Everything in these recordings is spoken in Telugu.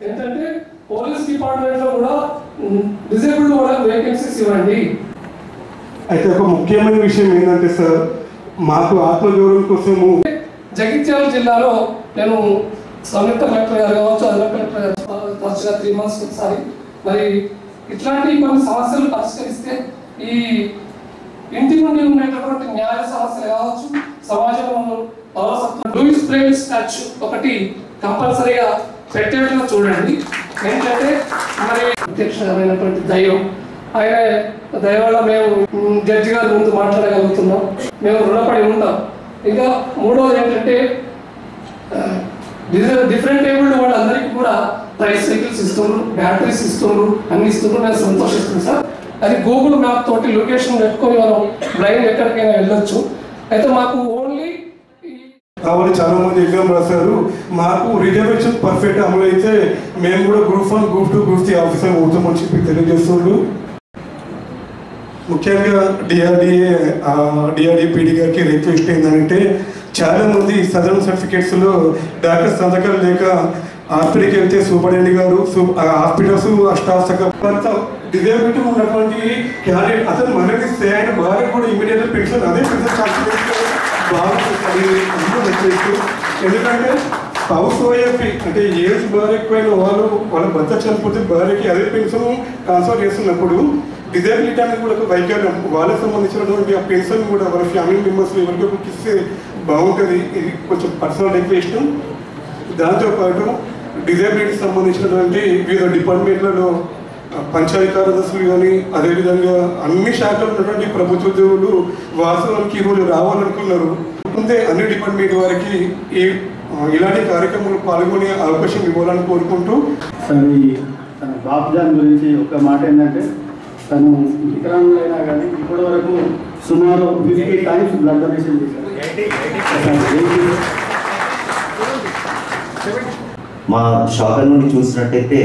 ఏంటంటే పోలీస్ డిపార్ట్మెంట్లో కూడా డిజేబుల్డ్ వాళ్ళకి వేకెన్సీస్ ఇవ్వండి. అయితే ఒక ముఖ్యమైన విషయం ఏంటంటే సార్, మాకు ఆత్మగౌరవం కోసము జగిత్యాల జిల్లాలో నేను సంయుక్త కలెక్టర్ గారు కావచ్చు, అదనపు కలెక్టర్ గారు తరచుగా 3 months ఒకసారి మరి ఇట్లాంటి కొన్ని సమస్యలు పరిష్కరిస్తే ఈ ఇంటి నుండి ఉండేటటువంటి న్యాయ సమస్యలు కావచ్చు, సమాజంలో పౌరసత్వం లూయిస్ బ్రెయిల్ స్టాచ్యూ ఒకటి కంపల్సరీగా పెట్టేట్టుగా చూడండి. ఏంటంటే మరి ప్రత్యక్షమైనటువంటి దైవం, ఆయన దయ వల్ల మేము జడ్జి గారి ముందు మాట్లాడగలుగుతున్నాం, మేము రుణపడి ఉంటాం. ఇంకా మూడోది ఏంటంటే డిఫరెంట్ ఏబుల్డ్ వాళ్ళందరికీ కూడా ట్రైసైకిల్స్ ఇస్తున్నారు, బ్యాటరీస్ ఇస్తున్నారు, అన్ని ఇస్తున్నారు. నేను సంతోషిస్తున్నాను సార్. అది గూగుల్ మ్యాప్ తోటి లొకేషన్ పెట్టుకొని మనం బ్లైండ్ ఎక్కడికైనా వెళ్ళొచ్చు. అయితే మాకు ఓన్లీ కాబట్టి చాలా మంది ఎగ్జామ్ రాశారు. మాకు రిజర్వేషన్ పర్ఫెక్ట్ అమలు అయితే మేము కూడా గ్రూప్ 1, గ్రూప్ 2, గ్రూప్ 3 ఆఫీసర్ అవుతామని చెప్పి తెలియజేస్తుండ్రు. ముఖ్యంగా డిఆర్డిఏ పీడీ గారికి రిక్వెస్ట్ ఏంటంటే, చాలా మంది సదరన్ సర్టిఫికేట్స్లో డాక్టర్ సంతకాలు లేక హాస్పిటల్కి వెళ్తే సూపరింటెండెంట్ గారు హాస్పిటల్స్ స్టాఫ్ కొంత డిజేబిలిటీ ఉన్నటువంటి క్యాండిడేట్ అతను మరణిస్తే ఆయన భార్య కూడా ఇమీడియట్గా పెన్షన్ అదే పెన్షన్ బాగుంటుంది. ఎందుకంటే స్పౌస్ ఓఎఫ్పి అంటే ఏజ్ భార్య ఎక్కువైన వాళ్ళ భర్త చనిపోతే భార్యకి అదే పెన్షన్ ట్రాన్స్ఫర్ చేస్తున్నప్పుడు డిజేబిలిటీ అనేది కూడా ఒక వైకల్యం, వాళ్ళకి సంబంధించినటువంటి ఆ పెన్షన్ కూడా వాళ్ళ ఫ్యామిలీ మెంబర్స్ ఎవరికి ఇస్తే బాగుంటుంది. ఇది కొంచెం పర్సనల్ రిక్వెస్ట్. దాంతోపాటు డిజేబిలిటీకి సంబంధించినటువంటి వివిధ డిపార్ట్మెంట్లలో పంచాయతీ కార్యదర్శులు కానీ అదేవిధంగా అన్ని శాఖలు ఉన్నటువంటి ప్రభుత్వ ఉద్యోగులు వాస్తవానికి ఈరోజు రావాలనుకున్నారు. ముందే అన్ని డిపార్ట్మెంట్ వారికి ఇలాంటి కార్యక్రమాలు పాల్గొనే అవకాశం ఇవ్వాలని కోరుకుంటూ, తన బాప్జాన్ గురించి ఒక మాట ఏంటంటే, తను వికలాంగులైనా కానీ ఇప్పటి వరకు సుమారు 50 times బ్లడ్ డొనేషన్ చేశారు. మా శాఖ నుండి చూసినట్టయితే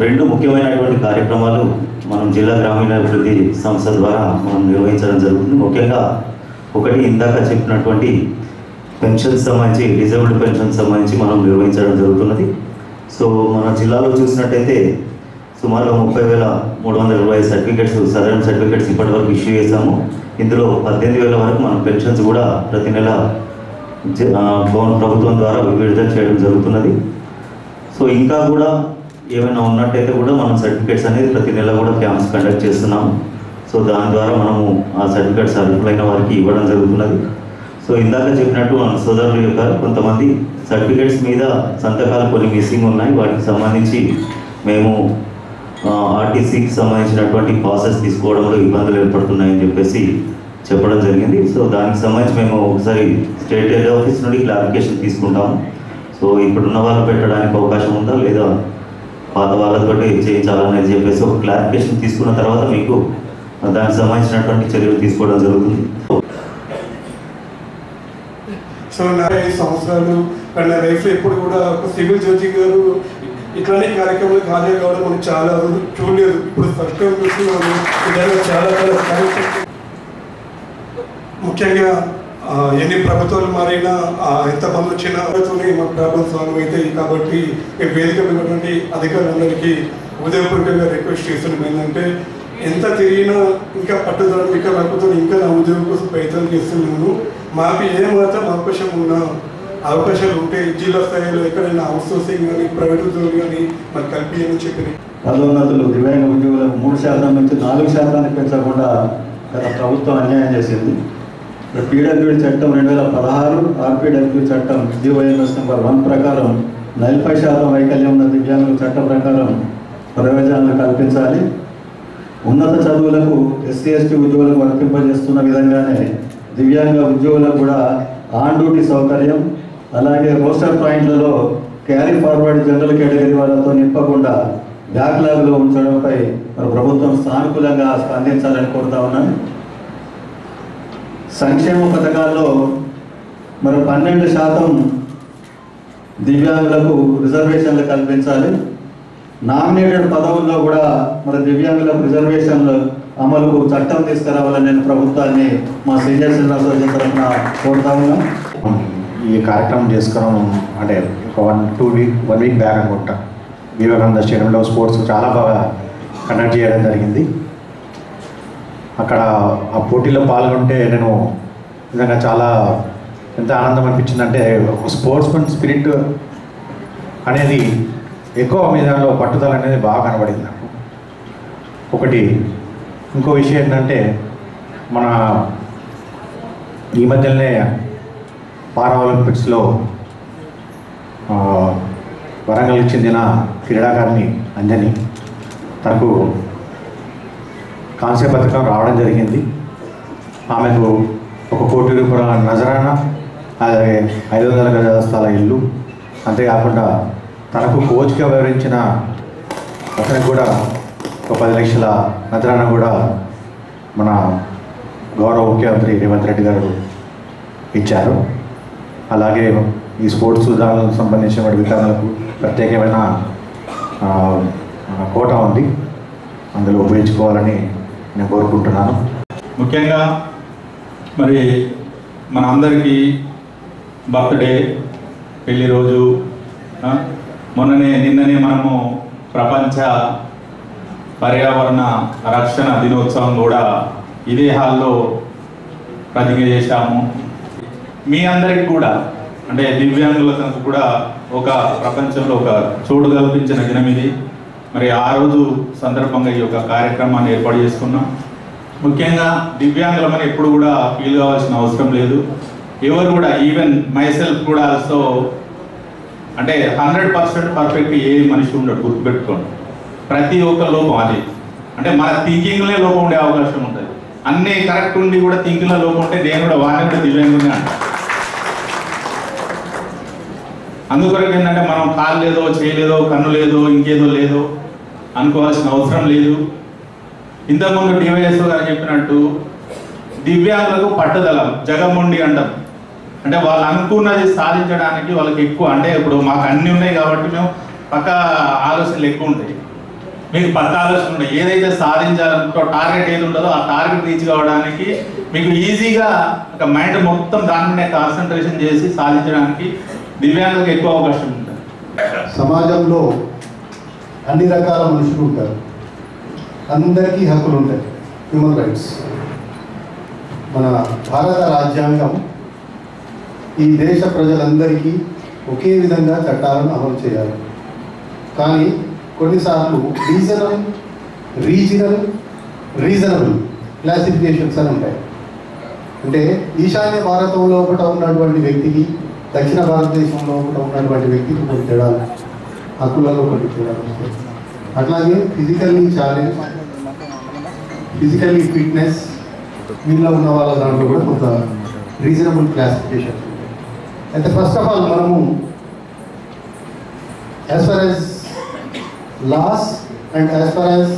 2 ముఖ్యమైనటువంటి కార్యక్రమాలు మనం జిల్లా గ్రామీణ అభివృద్ధి సంస్థ ద్వారా మనం నిర్వహించడం జరుగుతుంది. ముఖ్యంగా ఒకటి ఇందాక చెప్పినటువంటి పెన్షన్ సంబంధించి డిజేబుల్డ్ పెన్షన్ సంబంధించి మనం నిర్వహించడం జరుగుతున్నది. సో మన జిల్లాలో చూసినట్టయితే సుమారు 30,320 సర్టిఫికేట్స్ సదరన్ సర్టిఫికేట్స్ ఇప్పటి వరకు ఇష్యూ చేశాము. ఇందులో 18,000 వరకు మనం పెన్షన్స్ కూడా ప్రతి నెల ప్రభుత్వం ద్వారా విడుదల చేయడం జరుగుతున్నది. సో ఇంకా కూడా ఏమైనా ఉన్నట్టయితే కూడా మనం సర్టిఫికేట్స్ అనేది ప్రతి నెల కూడా క్యాంప్స్ కండక్ట్ చేస్తున్నాము. సో దాని ద్వారా మనము ఆ సర్టిఫికేట్స్ అర్హులైన వారికి ఇవ్వడం జరుగుతున్నది. సో ఇందాక చెప్పినట్టు మన సోదరుల యొక్క కొంతమంది సర్టిఫికేట్స్ మీద సంతకాలు కొన్ని మిస్సింగ్ ఉన్నాయి. వాటికి సంబంధించి మేము ఆర్టీసీకి సంబంధించినటువంటి ప్రాసెస్ తీసుకోవడంలో ఇబ్బందులు ఏర్పడుతున్నాయని చెప్పేసి చెప్పడం జరిగింది. సో దానికి సంబంధించి మేము ఒకసారి స్టేట్ హెడ్ ఆఫీస్ నుండి క్లారిఫికేషన్ తీసుకుంటాము. సో ఇప్పుడున్న వాళ్ళు పెట్టడానికి అవకాశం ఉందా లేదా పాత వాళ్ళతో చేయించాలనేది చెప్పేసి ఒక క్లారిఫికేషన్ తీసుకున్న తర్వాత మీకు దానికి సంబంధించినటువంటి చర్యలు తీసుకోవడం జరుగుతుంది. సో 5 సంవత్సరాలు నా లైఫ్లో ఎప్పుడు కూడా ఒక సివిల్ జడ్జి గారు ఇట్లాంటి కార్యక్రమాలు హాజరు కావడం మనం చాలా చూడలేదు. ఇప్పుడు ఫస్ట్ టైం చూస్తున్నాము. చాలా ముఖ్యంగా ఎన్ని ప్రభుత్వాలు మారినా ఎంతమంది వచ్చినా మా ప్రాబ్లమ్ సాల్వ్ అవుతాయి. కాబట్టి వేదిక ఉన్నటువంటి అధికారులందరికీ ఉదయపూర్వకంగా రిక్వెస్ట్ చేస్తున్నాం ఏంటంటే, ఎంత తిరిగినా ఇంకా పట్టుదల ఇంకా లేకపోతే ఇంకా నా ఉద్యోగం కోసం ప్రయత్నం చేస్తున్నాను. మాకు ఏమాత్రం అవకాశం ఉన్నా అవకాశాలు ఉంటే జిల్లా స్థాయిలో ఎక్కడైనా అవుట్సోర్సింగ్ కానీ ప్రైవేట్ ఉద్యోగులు కానీ మాకు కల్పించని చెప్పి పదోన్నతులు దివ్యాంగ ఉద్యోగులకు 3% నుంచి 4% పెంచకుండా గత ప్రభుత్వం అన్యాయం చేసింది. పీడబ్ల్యూడీ చట్టం 2016, ఆర్పీడబ్ల్యూ చట్టం జీవోఎంఎస్ నెంబర్ 1 ప్రకారం 40% వైకల్యం ఉన్న దివ్యాంగుల చట్టం ప్రకారం ప్రయోజనాలను కల్పించాలి. ఉన్నత చదువులకు ఎస్సీ ఎస్టీ ఉద్యోగులకు వర్తింపజేస్తున్న విధంగానే దివ్యాంగ ఉద్యోగులకు కూడా ఆన్ డ్యూటీ సౌకర్యం, అలాగే రోస్టర్ పాయింట్లలో క్యారీ ఫార్వర్డ్ జనరల్ కేటగిరీ వాళ్ళతో నింపకుండా బ్యాక్లాగ్లో ఉంచడంపై మరి ప్రభుత్వం సానుకూలంగా స్పందించాలని కోరుతా ఉన్నాను. సంక్షేమ పథకాల్లో మరి 12% దివ్యాంగులకు రిజర్వేషన్లు కల్పించాలి. నామినేటెడ్ పదవుల్లో కూడా మరి దివ్యాంగులకు రిజర్వేషన్లు అమలుకు చట్టం తీసుకురావాలని నేను ప్రభుత్వాన్ని మా సీనియర్ సిటిజన్ అసోసియేషన్ తరఫున కోరుతా ఉన్నాం. ఈ కార్యక్రమం చేసుకోవడం అంటే ఒక 1 వీక్ బ్యాక్ అనుకుంటా వివేకానంద స్టేడియంలో స్పోర్ట్స్ చాలా బాగా కండక్ట్ చేయడం జరిగింది. అక్కడ ఆ పోటీలో పాల్గొంటే నేను నిజంగా చాలా ఎంత ఆనందం అనిపించిందంటే ఒక స్పోర్ట్స్మెన్ స్పిరిట్ అనేది ఎక్కువ మీ దానిలో పట్టుదల అనేది బాగా కనబడింది నాకు. ఒకటి ఇంకో విషయం ఏంటంటే మన ఈ మధ్యలోనే పారా ఒలింపిక్స్లో వరంగల్కి చెందిన క్రీడాకారిణి అంజని తనకు కాంస్య పథకం రావడం జరిగింది. ఆమెకు 1 కోటి రూపాయల నజరానా, అలాగే 500 గజాల స్థల ఇల్లు, అంతేకాకుండా తనకు కోచ్గా వివరించిన అతనికి కూడా 10 లక్షల నజరానా కూడా మన గౌరవ ముఖ్యమంత్రి రేవంత్ రెడ్డి గారు ఇచ్చారు. అలాగే ఈ స్పోర్ట్స్ దానికి సంబంధించిన విధానాలకు ప్రత్యేకమైన కోటా ఉంది, అందులో ఉపయోగించుకోవాలని నేను కోరుకుంటున్నాను. ముఖ్యంగా మరి మన అందరికీ బర్త్డే, పెళ్లి రోజు, నిన్ననే మనము ప్రపంచ పర్యావరణ రక్షణ దినోత్సవం కూడా ఇదే హాల్లో ప్రతిజ్ఞ చేశాము. మీ అందరికీ కూడా అంటే దివ్యాంగులకు కూడా ఒక ప్రపంచంలో ఒక చోటు కల్పించిన దినం ఇది. మరి ఆ రోజు సందర్భంగా ఈ యొక్క కార్యక్రమాన్ని ఏర్పాటు చేసుకున్నాం. ముఖ్యంగా దివ్యాంగులమని ఎప్పుడు కూడా ఫీల్ కావాల్సిన అవసరం లేదు. ఎవరు కూడా ఈవెన్ మై సెల్ఫ్ కూడా ఆల్సో అంటే 100% పర్ఫెక్ట్ ఏ మనిషి ఉండడు, గుర్తుపెట్టుకోండి. ప్రతి ఒక్క లోపం అది అంటే మన థింకింగ్లే లోపం ఉండే అవకాశం ఉంటుంది. అన్నీ కరెక్ట్ ఉండి కూడా థింకింగ్లో లోపం ఉంటే నేను కూడా వాడిని కూడా దివ్యాంగునే అంటాను. అందుకొరకు ఏంటంటే మనం కాలు లేదో, చేయలేదో, కన్ను లేదో, ఇంకేదో లేదో అనుకోవాల్సిన అవసరం లేదు. ఇంతకుముందు డివైఎస్ఓ గారు చెప్పినట్టు దివ్యాంగులకు పట్టుదల జగముండి అంటాం. అంటే వాళ్ళు అనుకున్నది సాధించడానికి వాళ్ళకి ఎక్కువ అంటే ఇప్పుడు మాకు అన్నీ ఉన్నాయి కాబట్టి మేము పక్క ఆలోచనలు ఎక్కువ ఉంటాయి, మీకు పక్క ఆలోచన ఉంటాయి. ఏదైతే సాధించాలనుకో టార్గెట్ ఏది ఉంటుందో ఆ టార్గెట్ రీచ్ కావడానికి మీకు ఈజీగా ఒక మైండ్ మొత్తం దాని మీద కాన్సన్ట్రేషన్ చేసి సాధించడానికి దివ్యాంగులకు ఎక్కువ అవకాశం ఉంటుంది. సమాజంలో అన్ని రకాల మనుషులు ఉంటారు, అందరికీ హక్కులు ఉంటాయి, హ్యూమన్ రైట్స్. మన భారత రాజ్యాంగం ఈ దేశ ప్రజలందరికీ ఒకే విధంగా చట్టాలను అమలు చేయాలి. కానీ కొన్నిసార్లు రీజనబుల్ క్లాసిఫికేషన్స్ అని ఉంటాయి. అంటే ఈశాన్య భారతంలో ఒకటి ఉన్నటువంటి వ్యక్తికి, దక్షిణ భారతదేశంలో ఒకటి ఉన్నటువంటి వ్యక్తికి కొన్ని తేడాలు, హక్కులలో కొన్ని తేడాలు వస్తాయి. అట్లాగే ఫిజికల్లీ ఛాలెంజ్, ఫిజికల్లీ ఫిట్నెస్ వీళ్ళలో ఉన్న వాళ్ళ దాంట్లో కూడా కొంత రీజనబుల్ క్లాసిఫికేషన్. అయితే ఫస్ట్ ఆఫ్ ఆల్ మనము as far as laws and as far as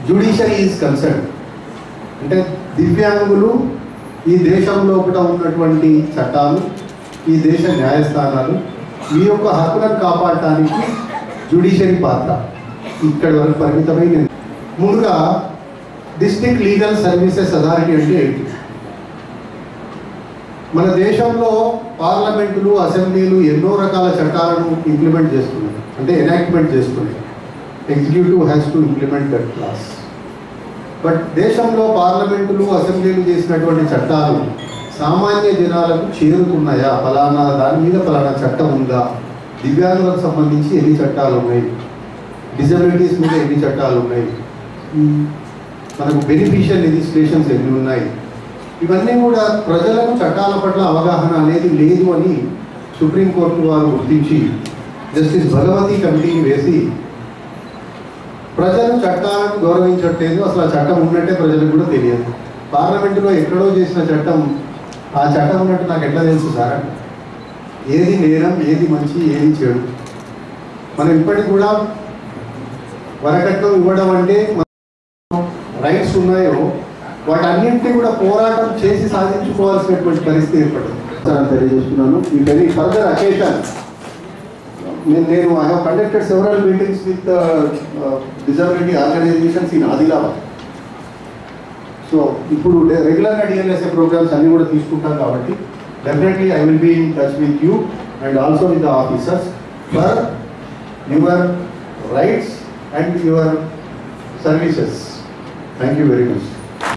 judiciary is concern అంటే దివ్యాంగులు ఈ దేశంలో కూడా ఉన్నటువంటి చట్టాలు, ఈ దేశ న్యాయస్థానాలు మీ యొక్క హక్కులను కాపాడటానికి జ్యుడిషియరీ పాత్ర ఇక్కడి వరకు పరిమితమైంది. ముందుగా డిస్ట్రిక్ట్ లీగల్ సర్వీసెస్ అథారిటీ అంటే ఏంటి? మన దేశంలో పార్లమెంటులు, అసెంబ్లీలు ఎన్నో రకాల చట్టాలను ఇంప్లిమెంట్ చేస్తున్నాయి, అంటే ఎనాక్ట్మెంట్ చేస్తున్నాయి. Executive has to implement that class. But దేశంలో పార్లమెంటులు, అసెంబ్లీలు చేసినటువంటి చట్టాలు సామాన్య జనాలకు చేరుకున్నాయా? ఫలానా దాని మీద ఫలానా చట్టం ఉందా? దివ్యాంగులకు సంబంధించి ఎన్ని చట్టాలు ఉన్నాయి, డిజబిలిటీస్ మీద ఎన్ని చట్టాలు ఉన్నాయి, మనకు బెనిఫిషియల్ లెజిస్లేషన్స్ ఎన్ని ఉన్నాయి, ఇవన్నీ కూడా ప్రజలకు చట్టాల పట్ల అవగాహన అనేది లేదు అని సుప్రీంకోర్టు వారు గుర్తించి జస్టిస్ భగవతి కమిటీని వేసి ప్రజలు చట్టాలను గౌరవించట్లేదు, అసలు ఆ చట్టం ఉన్నట్టే ప్రజలకు కూడా తెలియదు. పార్లమెంటులో ఎక్కడో చేసిన చట్టం ఆ చట్టం ఉన్నట్టు నాకు ఎట్లా తెలుసు సార్? ఏది నేరం, ఏది మంచి, ఏది చెడు? మనం ఇప్పటికి కూడా వరకట్నం ఇవ్వడం అంటే రైట్స్ ఉన్నాయో వాటన్నింటినీ కూడా పోరాటం చేసి సాధించుకోవాల్సినటువంటి పరిస్థితి ఏర్పడింది. తెలియజేస్తున్నాను. ఈ వెరీ ఫర్దర్ అకేషన్ నేను I have conducted several meetings with disability organisations in Adilabad. So ఇప్పుడు రెగ్యులర్గా డిఎల్ఎస్ఏ ప్రోగ్రామ్స్ అన్నీ కూడా తీసుకుంటాం కాబట్టి definitely I will be in touch with you and also with the officers for your rights and your services. Thank you very much.